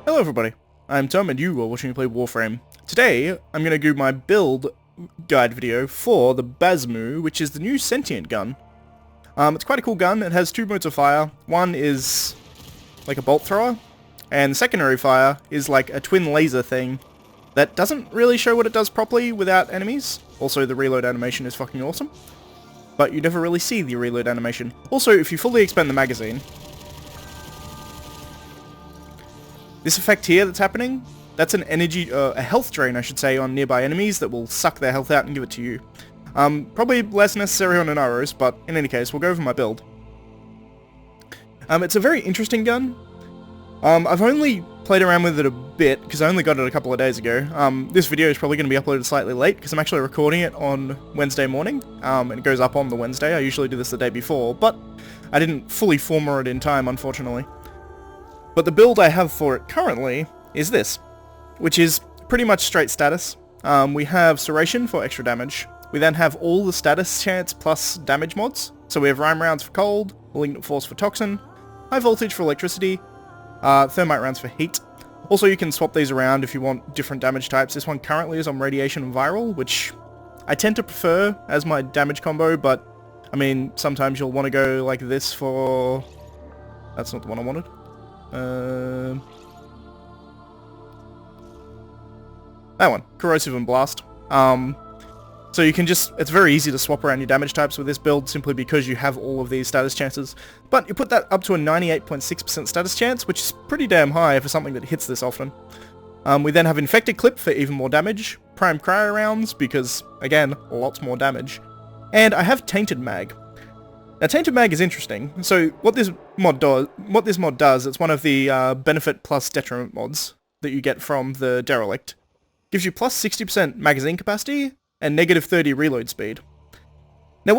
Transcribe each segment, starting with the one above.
Hello everybody, I'm Tom and you are watching me play Warframe. Today, I'm going to do my build guide video for the Basmu, which is the new Sentient gun. It's quite a cool gun. It has two modes of fire. One is like a bolt thrower, and the secondary fire is like a twin laser thing that doesn't really show what it does properly without enemies. Also, the reload animation is fucking awesome, but you never really see the reload animation. Also, if you fully expend the magazine, this effect here that's happening, that's an energy, a health drain I should say, on nearby enemies that will suck their health out and give it to you. Probably less necessary on an arrows, but in any case, we'll go over my build. It's a very interesting gun. I've only played around with it a bit, because I only got it a couple of days ago. This video is probably going to be uploaded slightly late, because I'm actually recording it on Wednesday morning, and it goes up on the Wednesday. I usually do this the day before, but I didn't fully former it in time, unfortunately. But the build I have for it currently is this, which is pretty much straight status. We have Serration for extra damage. We then have all the status chance plus damage mods. So we have Rime rounds for cold, Malignant Force for toxin, High Voltage for electricity, Thermite rounds for heat. Also, you can swap these around if you want different damage types. This one currently is on Radiation and Viral, which I tend to prefer as my damage combo, but I mean, sometimes you'll want to go like this for... That's not the one I wanted. That one, Corrosive and Blast. So you can just, it's very easy to swap around your damage types with this build simply because you have all of these status chances. But you put that up to a 98.6% status chance, which is pretty damn high for something that hits this often. We then have Infected Clip for even more damage, Prime Cryo rounds because, again, lots more damage. And I have Tainted Mag. Now, Tainted Mag is interesting. So what this mod does, it's one of the benefit plus detriment mods that you get from the Derelict. Gives you plus 60% magazine capacity and negative 30 reload speed. Now,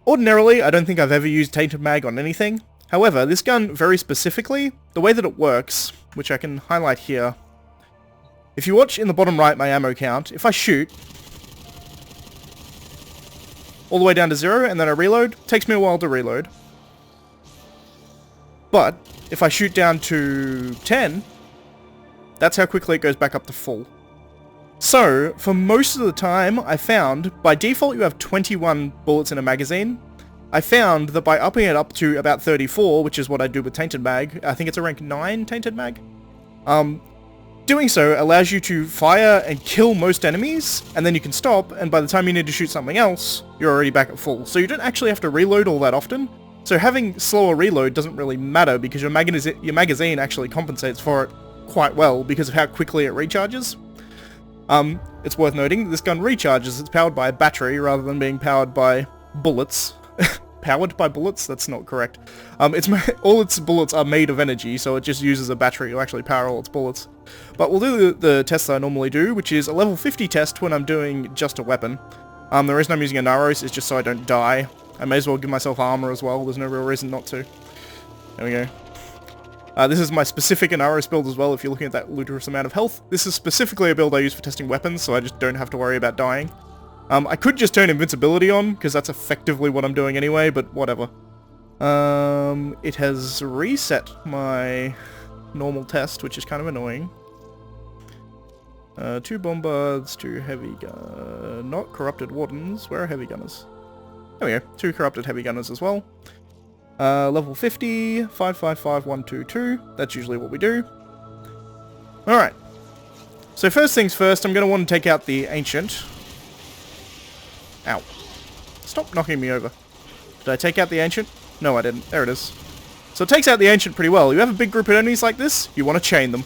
ordinarily, I don't think I've ever used Tainted Mag on anything. However, this gun, very specifically, the way that it works, which I can highlight here, if you watch in the bottom right my ammo count, if I shoot all the way down to 0, and then I reload. Takes me a while to reload. But if I shoot down to 10, that's how quickly it goes back up to full. So, for most of the time, I found, by default you have 21 bullets in a magazine. I found that by upping it up to about 34, which is what I do with Tainted Mag, I think it's a rank 9 Tainted Mag, doing so allows you to fire and kill most enemies, and then you can stop, and by the time you need to shoot something else, you're already back at full. So you don't actually have to reload all that often. So having slower reload doesn't really matter, because your magazine actually compensates for it quite well because of how quickly it recharges. It's worth noting that this gun recharges. It's powered by a battery rather than being powered by bullets. Powered by bullets? That's not correct. All its bullets are made of energy, so it just uses a battery to actually power all its bullets. But we'll do the test that I normally do, which is a level 50 test when I'm doing just a weapon. The reason I'm using a Naros is just so I don't die. I may as well give myself armor as well, there's no real reason not to. There we go. This is my specific Naros build as well, if you're looking at that ludicrous amount of health. This is specifically a build I use for testing weapons, so I just don't have to worry about dying. I could just turn invincibility on, because that's effectively what I'm doing anyway, but whatever. It has reset my normal test, which is kind of annoying. 2 bombards, 2 heavy gun... not corrupted wardens. Where are heavy gunners? There we go. 2 corrupted heavy gunners as well. Level 50, 555, 122. That's usually what we do. Alright. So first things first, I'm going to want to take out the Ancient. Ow. Stop knocking me over. Did I take out the Ancient? No, I didn't. There it is. So it takes out the Ancient pretty well. You have a big group of enemies like this, you want to chain them.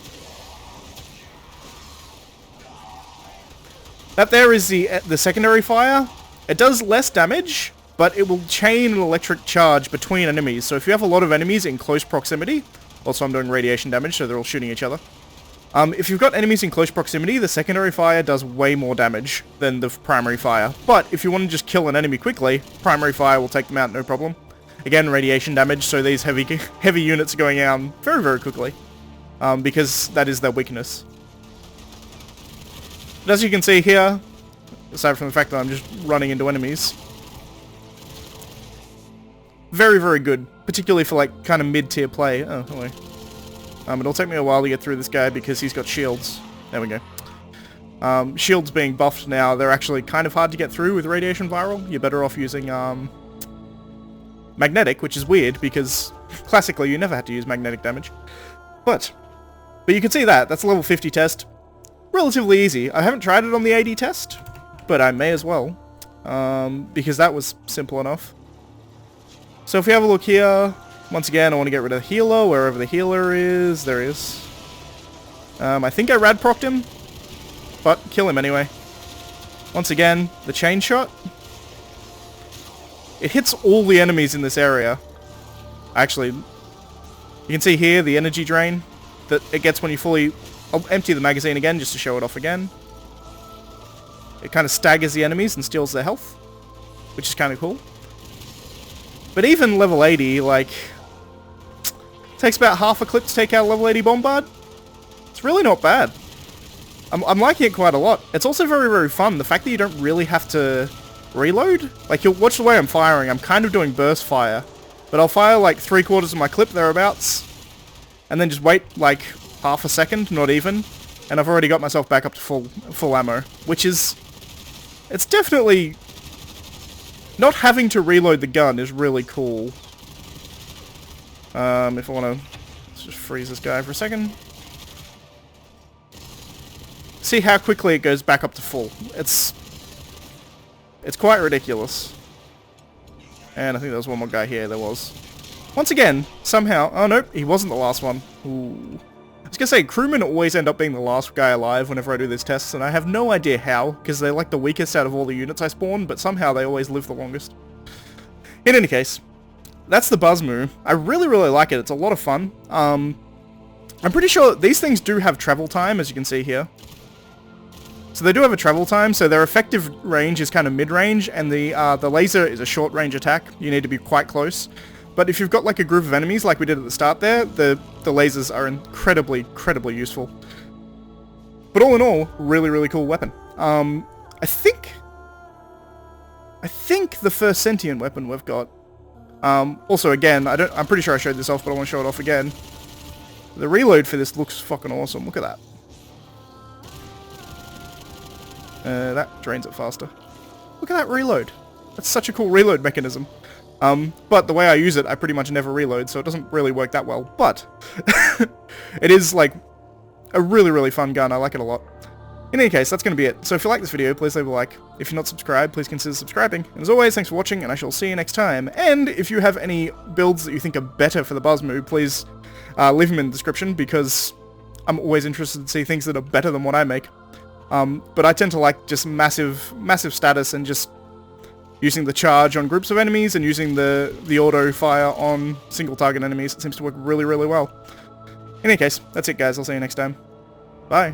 That there is the secondary fire. It does less damage, but it will chain an electric charge between enemies. So if you have a lot of enemies in close proximity, also I'm doing radiation damage, so they're all shooting each other. If you've got enemies in close proximity, the secondary fire does way more damage than the primary fire. But if you want to just kill an enemy quickly, primary fire will take them out no problem. Again, radiation damage, so these heavy units are going out very, very quickly. Because that is their weakness. But as you can see here, aside from the fact that I'm just running into enemies, very, very good. Particularly for, like, kind of mid-tier play. Oh, hello. It'll take me a while to get through this guy because he's got shields. There we go. Shields being buffed now, they're actually kind of hard to get through with Radiation Viral. You're better off using Magnetic, which is weird because classically you never had to use magnetic damage. But you can see that's a level 50 test. Relatively easy. I haven't tried it on the 80 test, but I may as well, because that was simple enough. So if we have a look here, once again, I want to get rid of the healer, wherever the healer is. There he is. I think I rad procced him, but kill him anyway. Once again, the chain shot. It hits all the enemies in this area. Actually, you can see here the energy drain that it gets when you fully... I'll empty the magazine again just to show it off again. It kind of staggers the enemies and steals their health, which is kind of cool. But even level 80, like... takes about half a clip to take out a level 80 Bombard. It's really not bad. I'm liking it quite a lot. It's also very, very fun. The fact that you don't really have to reload. Like, you'll watch the way I'm firing. I'm kind of doing burst fire. But I'll fire like 3/4 of my clip thereabouts. And then just wait like half a second, not even. And I've already got myself back up to full ammo. Which is... it's definitely... not having to reload the gun is really cool. If I want to... let's just freeze this guy for a second. See how quickly it goes back up to full. It's quite ridiculous. And I think there was one more guy here. There was. Once again, somehow... oh, nope. He wasn't the last one. Ooh. I was going to say, crewmen always end up being the last guy alive whenever I do these tests, and I have no idea how, because they're like the weakest out of all the units I spawn, but somehow they always live the longest. In any case, that's the Basmu. I really, really like it. It's a lot of fun. I'm pretty sure these things do have travel time, as you can see here. So they do have a travel time, so their effective range is kind of mid-range, and the laser is a short-range attack. You need to be quite close. But if you've got like a group of enemies like we did at the start there, the lasers are incredibly, incredibly useful. But all in all, really, really cool weapon. I think the first sentient weapon we've got. Also, again, I'm pretty sure I showed this off, but I want to show it off again. The reload for this looks fucking awesome. Look at that. That drains it faster. Look at that reload. That's such a cool reload mechanism. But the way I use it, I pretty much never reload, so it doesn't really work that well. But it is, like, a really, really fun gun. I like it a lot. In any case, that's going to be it. So if you like this video, please leave a like. If you're not subscribed, please consider subscribing. And as always, thanks for watching, and I shall see you next time. And if you have any builds that you think are better for the Basmu, please leave them in the description, because I'm always interested to see things that are better than what I make. But I tend to like just massive status and just using the charge on groups of enemies and using the auto fire on single target enemies. It seems to work really, really well. In any case, that's it guys. I'll see you next time. Bye.